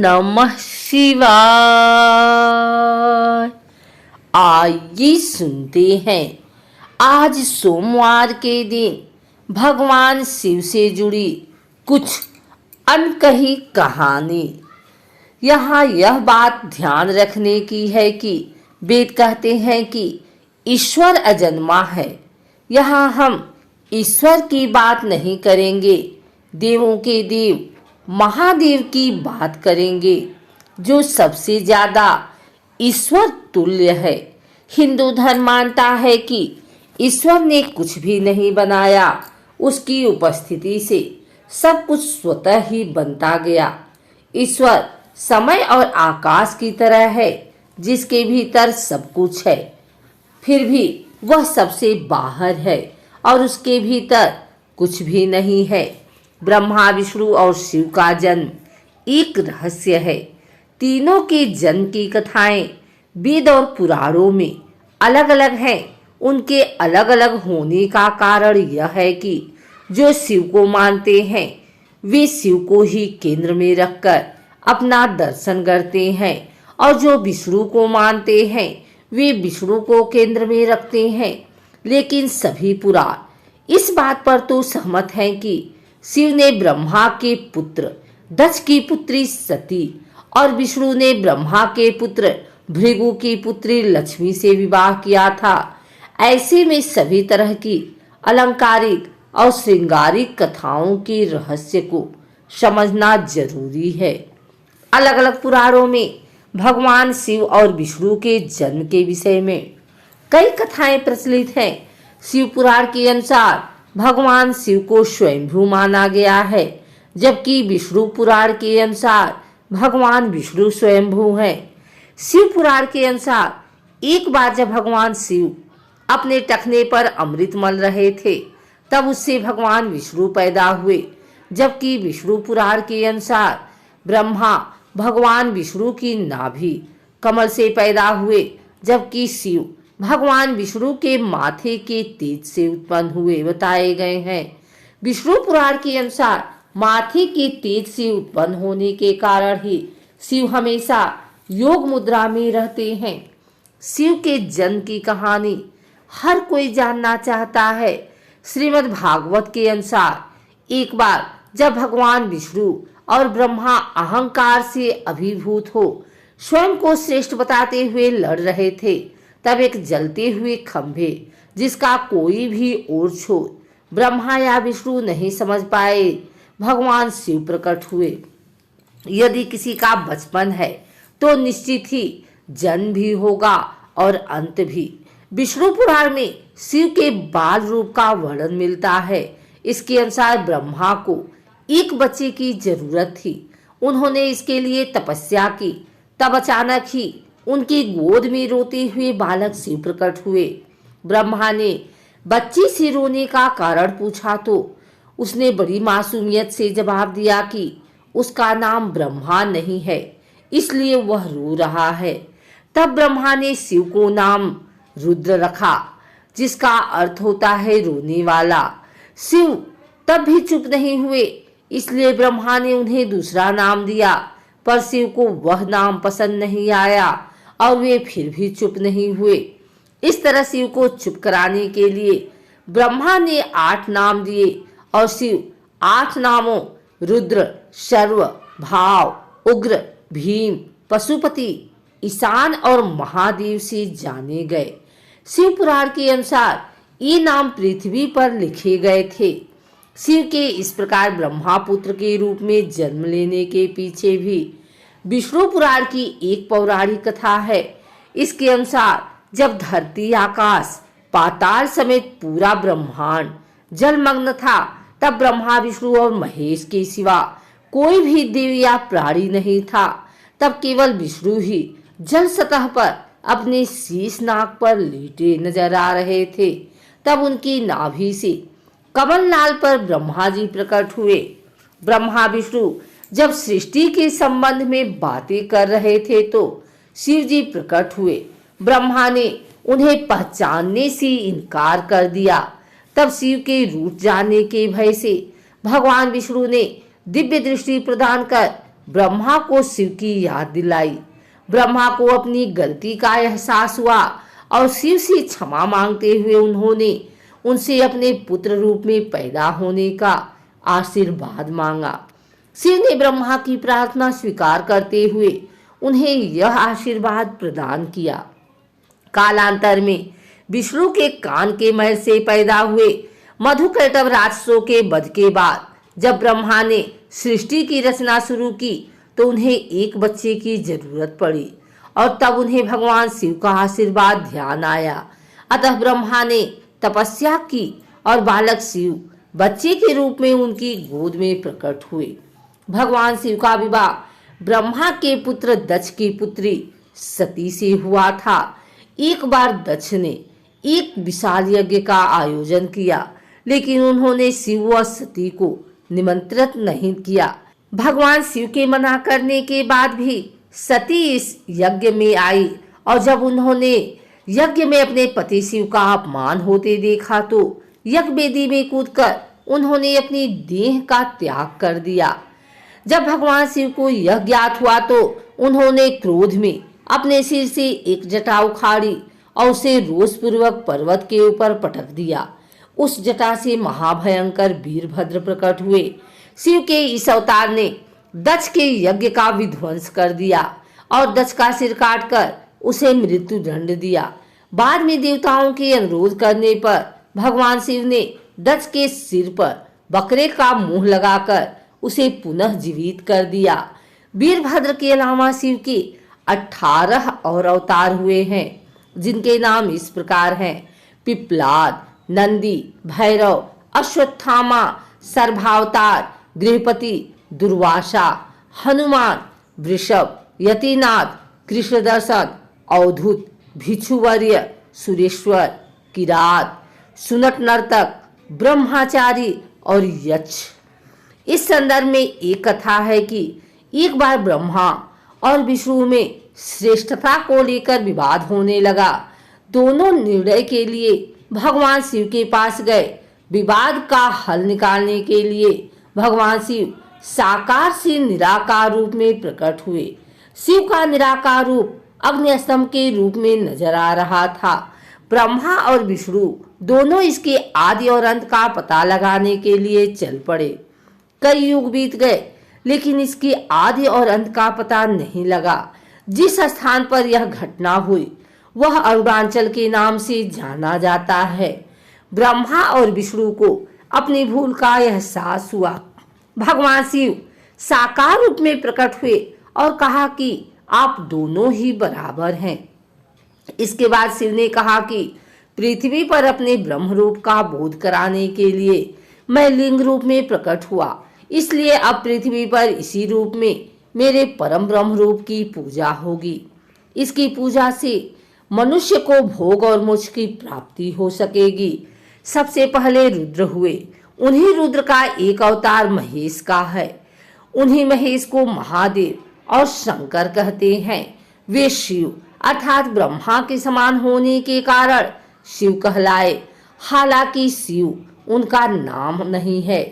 नमः शिवाय। आइए सुनते हैं आज सोमवार के दिन भगवान शिव से जुड़ी कुछ अनकही कहानी। यहाँ यह बात ध्यान रखने की है कि वेद कहते हैं कि ईश्वर अजन्मा है। यहाँ हम ईश्वर की बात नहीं करेंगे, देवों के देव महादेव की बात करेंगे, जो सबसे ज्यादा ईश्वर तुल्य है। हिंदू धर्म मानता है कि ईश्वर ने कुछ भी नहीं बनाया, उसकी उपस्थिति से सब कुछ स्वतः ही बनता गया। ईश्वर समय और आकाश की तरह है, जिसके भीतर सब कुछ है, फिर भी वह सबसे बाहर है और उसके भीतर कुछ भी नहीं है। ब्रह्मा, विष्णु और शिव का जन्म एक रहस्य है। तीनों के जन्म की कथाएं वेद और पुराणों में अलग अलग हैं। उनके अलग अलग होने का कारण यह है कि जो शिव को मानते हैं वे शिव को ही केंद्र में रखकर अपना दर्शन करते हैं, और जो विष्णु को मानते हैं वे विष्णु को केंद्र में रखते हैं। लेकिन सभी पुराण इस बात पर तो सहमत हैं कि शिव ने ब्रह्मा के पुत्र दक्ष की पुत्री सती और विष्णु ने ब्रह्मा के पुत्र भृगु की पुत्री लक्ष्मी से विवाह किया था। ऐसे में सभी तरह की अलंकारिक और श्रृंगारिक कथाओं के रहस्य को समझना जरूरी है। अलग अलग पुराणों में भगवान शिव और विष्णु के जन्म के विषय में कई कथाएं प्रचलित हैं। शिव पुराण के अनुसार भगवान शिव को स्वयंभू माना गया है, जबकि विष्णु पुराण के अनुसार भगवान विष्णु स्वयंभू हैं। शिव पुराण के अनुसार एक बार जब भगवान शिव अपने टखने पर अमृत मल रहे थे, तब उससे भगवान विष्णु पैदा हुए, जबकि विष्णु पुराण के अनुसार ब्रह्मा भगवान विष्णु की नाभि कमल से पैदा हुए, जबकि शिव भगवान विष्णु के माथे के तेज से उत्पन्न हुए बताए गए हैं। विष्णु पुराण के अनुसार माथे के तेज से उत्पन्न होने के कारण ही शिव हमेशा योग मुद्रा में रहते हैं। शिव के जन्म की कहानी हर कोई जानना चाहता है। श्रीमद् भागवत के अनुसार एक बार जब भगवान विष्णु और ब्रह्मा अहंकार से अभिभूत हो स्वयं को श्रेष्ठ बताते हुए लड़ रहे थे, तब एक जलते हुए खंभे जिसका कोई भी ओर छोर ब्रह्मा या विष्णु नहीं समझ पाए, भगवान शिव प्रकट हुए। यदि किसी का बचपन है तो निश्चित ही जन्म भी होगा और अंत भी। विष्णु पुराण में शिव के बाल रूप का वर्णन मिलता है। इसके अनुसार ब्रह्मा को एक बच्चे की जरूरत थी। उन्होंने इसके लिए तपस्या की, तब अचानक ही उनकी गोद में रोते हुए बालक शिव प्रकट हुए। ब्रह्मा ने बच्ची से रोने का कारण पूछा तो उसने बड़ी मासूमियत से जवाब दिया कि उसका नाम ब्रह्मा नहीं है, इसलिए वह रो रहा है। तब ब्रह्मा ने शिव को नाम रुद्र रखा, जिसका अर्थ होता है रोने वाला। शिव तब भी चुप नहीं हुए, इसलिए ब्रह्मा ने उन्हें दूसरा नाम दिया, पर शिव को वह नाम पसंद नहीं आया और वे फिर भी चुप नहीं हुए। इस तरह शिव को चुप कराने के लिए ब्रह्मा ने 8 नाम दिए और शिव 8 नामों रुद्र, शर्व, भाव, उग्र, भीम, पशुपति, ईशान और महादेव से जाने गए। शिव पुराण के अनुसार ये नाम पृथ्वी पर लिखे गए थे। शिव के इस प्रकार ब्रह्मा पुत्र के रूप में जन्म लेने के पीछे भी विष्णु पुराण की एक पौराणिक कथा है। इसके अनुसार जब धरती, आकाश, पाताल समेत पूरा ब्रह्मांड जलमग्न था, तब ब्रह्मा, विष्णु और महेश के सिवा कोई भी देव या प्राणी नहीं था। तब केवल विष्णु ही जल सतह पर अपने शीश नाग पर लेटे नजर आ रहे थे। तब उनकी नाभि से कमल नाल पर ब्रह्मा जी प्रकट हुए। ब्रह्मा विष्णु जब सृष्टि के संबंध में बातें कर रहे थे तो शिव जी प्रकट हुए। ब्रह्मा ने उन्हें पहचानने से इनकार कर दिया। तब शिव के रूठ जाने के भय से भगवान विष्णु ने दिव्य दृष्टि प्रदान कर ब्रह्मा को शिव की याद दिलाई। ब्रह्मा को अपनी गलती का एहसास हुआ और शिव से क्षमा मांगते हुए उन्होंने उनसे अपने पुत्र रूप में पैदा होने का आशीर्वाद मांगा। शिव ने ब्रह्मा की प्रार्थना स्वीकार करते हुए उन्हें यह आशीर्वाद प्रदान किया। कालांतर में विष्णु के कान के महल से पैदा हुए मधुकैटभ राक्षसों के वध के बाद जब ब्रह्मा ने सृष्टि की रचना शुरू की तो उन्हें एक बच्चे की जरूरत पड़ी और तब उन्हें भगवान शिव का आशीर्वाद ध्यान आया। अतः ब्रह्मा ने तपस्या की और बालक शिव बच्चे के रूप में उनकी गोद में प्रकट हुए। भगवान शिव का विवाह ब्रह्मा के पुत्र दक्ष की पुत्री सती से हुआ था। एक बार दक्ष ने एक विशाल यज्ञ का आयोजन किया, लेकिन उन्होंने शिव व सती को निमंत्रित नहीं किया। भगवान शिव के मना करने के बाद भी सती इस यज्ञ में आई और जब उन्होंने यज्ञ में अपने पति शिव का अपमान होते देखा तो यज्ञ वेदी में कूदकर उन्होंने अपनी देह का त्याग कर दिया। जब भगवान शिव को यह ज्ञात हुआ तो उन्होंने क्रोध में अपने सिर से एक जटा उखाड़ी और उसे रोषपूर्वक पर्वत के ऊपर पटक दिया। उस जटा से महाभयंकर वीरभद्र प्रकट हुए। शिव के इस अवतार ने दक्ष के यज्ञ का विध्वंस कर दिया और दक्ष का सिर काटकर उसे मृत्यु दंड दिया। बाद में देवताओं के अनुरोध करने पर भगवान शिव ने दक्ष के सिर पर बकरे का मुंह लगाकर उसे पुनः जीवित कर दिया। वीरभद्र के अलावा शिव के 18 और अवतार हुए हैं, जिनके नाम इस प्रकार हैं: पिप्पलाद, नंदी, भैरव, अश्वत्थामा, सर्वावतार, गृहपति, दुर्वासा, हनुमान, वृषभ, यतिनाथ, कृष्णदर्शन, अवधूत, भिक्षुवर्य, सुरेश्वर, किरात, सुनट नर्तक, ब्रह्मचारी और यक्ष। इस संदर्भ में एक कथा है कि एक बार ब्रह्मा और विष्णु में श्रेष्ठता को लेकर विवाद होने लगा। दोनों निर्णय के लिए भगवान शिव के पास गए। विवाद का हल निकालने के लिए भगवान शिव साकार से निराकार रूप में प्रकट हुए। शिव का निराकार रूप अग्निस्तंभ के रूप में नजर आ रहा था। ब्रह्मा और विष्णु दोनों इसके आदि और अंत का पता लगाने के लिए चल पड़े। कई युग बीत गए, लेकिन इसके आदि और अंत का पता नहीं लगा। जिस स्थान पर यह घटना हुई वह अरुणाचल के नाम से जाना जाता है। ब्रह्मा और विष्णु को अपनी भूल का एहसास हुआ। भगवान शिव साकार रूप में प्रकट हुए और कहा कि आप दोनों ही बराबर हैं। इसके बाद शिव ने कहा कि पृथ्वी पर अपने ब्रह्म रूप का बोध कराने के लिए मैं लिंग रूप में प्रकट हुआ, इसलिए अब पृथ्वी पर इसी रूप में मेरे परम ब्रह्म रूप की पूजा होगी। इसकी पूजा से मनुष्य को भोग और मोक्ष की प्राप्ति हो सकेगी। सबसे पहले रुद्र हुए। उन्हीं रुद्र का एक अवतार महेश का है। उन्हीं महेश को महादेव और शंकर कहते हैं। वे शिव अर्थात ब्रह्मा के समान होने के कारण शिव कहलाए। हालांकि शिव उनका नाम नहीं है।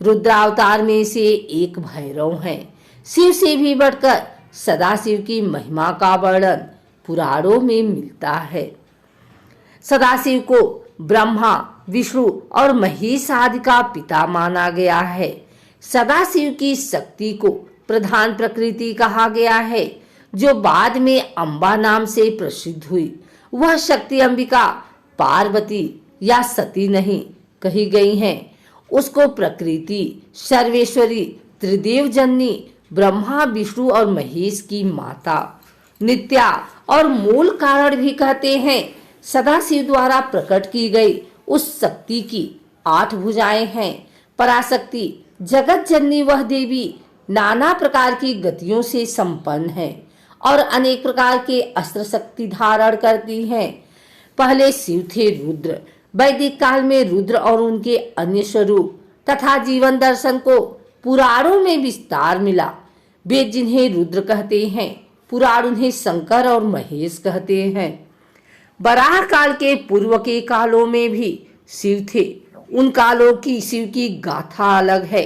रुद्रावतार में से एक भैरव हैं। शिव से भी बढ़कर सदाशिव की महिमा का वर्णन पुराणों में मिलता है। सदाशिव को ब्रह्मा, विष्णु और महेश आदि का पिता माना गया है। सदाशिव की शक्ति को प्रधान प्रकृति कहा गया है, जो बाद में अंबा नाम से प्रसिद्ध हुई। वह शक्ति अंबिका, पार्वती या सती नहीं कही गई हैं। उसको प्रकृति, सर्वेश्वरी, त्रिदेव जननी, ब्रह्मा, विष्णु और महेश की माता, नित्या और मूल कारण भी कहते हैं। सदाशिव द्वारा प्रकट की गई उस शक्ति की 8 भुजाएं हैं। पराशक्ति जगत जननी वह देवी नाना प्रकार की गतियों से संपन्न है और अनेक प्रकार के अस्त्र शक्ति धारण करती हैं। पहले शिव थे रुद्र। वैदिक काल में रुद्र और उनके अन्य स्वरूप तथा जीवन दर्शन को पुराणों में विस्तार मिला। वेद जिन्हें रुद्र कहते हैं, पुराण उन्हें शंकर और महेश कहते हैं। बराह काल के पूर्व के कालों में भी शिव थे। उन कालों की शिव की गाथा अलग है।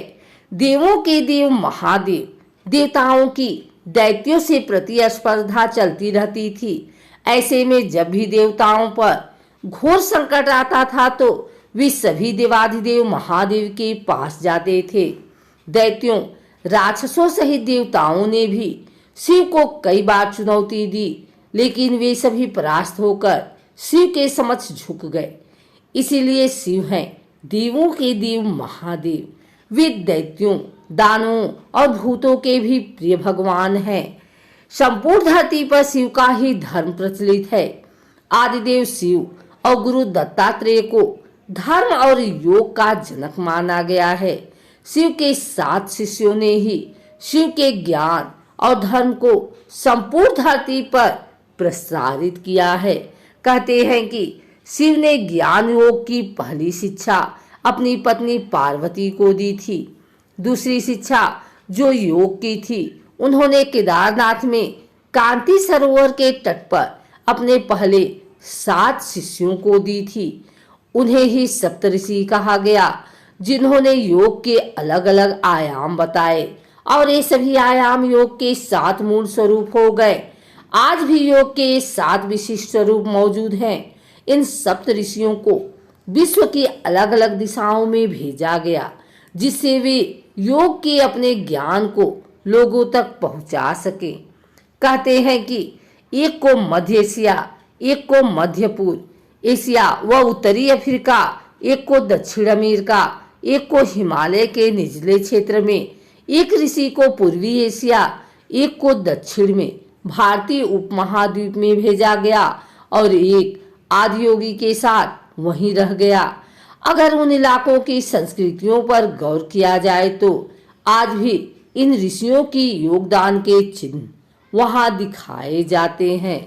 देवों के देव महादेव, देवताओं की दैत्यों से प्रतिस्पर्धा चलती रहती थी। ऐसे में जब भी देवताओं पर घोर संकट आता था तो वे सभी देवाधिदेव महादेव के पास जाते थे। दैत्यों, राक्षसों सहित देवताओं ने भी शिव को कई बार चुनौती दी, लेकिन वे सभी परास्त होकर शिव के समक्ष झुक गए। इसीलिए शिव हैं देवों के देव महादेव। वे दैत्यों, दानवों और भूतों के भी प्रिय भगवान हैं। संपूर्ण धरती पर शिव का ही धर्म प्रचलित है। आदिदेव शिव और गुरु दत्तात्रेय को धर्म और योग का जनक माना गया है। शिव के 7 शिष्यों ने ही शिव के ज्ञान और धर्म को संपूर्ण धरती पर प्रसारित किया है। कहते हैं कि शिव ने ज्ञान योग की पहली शिक्षा अपनी पत्नी पार्वती को दी थी। दूसरी शिक्षा जो योग की थी उन्होंने केदारनाथ में कांति सरोवर के तट पर अपने पहले 7 शिष्यों को दी थी। उन्हें ही सप्तऋषि कहा गया, जिन्होंने योग के अलग अलग आयाम बताए और ये सभी आयाम योग के 7 मूल स्वरूप हो गए। आज भी योग के 7 विशिष्ट स्वरूप मौजूद हैं। इन सप्त ऋषियों को विश्व की अलग अलग दिशाओं में भेजा गया, जिससे वे योग के अपने ज्ञान को लोगों तक पहुंचा सके। कहते हैं कि एक को मध्य एशिया, एक को मध्य पूर्व एशिया व उत्तरी अफ्रीका, एक को दक्षिण अमेरिका, एक को हिमालय के निचले क्षेत्र में, एक ऋषि को पूर्वी एशिया, एक को दक्षिण में भारतीय उपमहाद्वीप में भेजा गया और एक आदियोगी के साथ वहीं रह गया। अगर उन इलाकों की संस्कृतियों पर गौर किया जाए तो आज भी इन ऋषियों की योगदान के चिन्ह वहां दिखाए जाते हैं।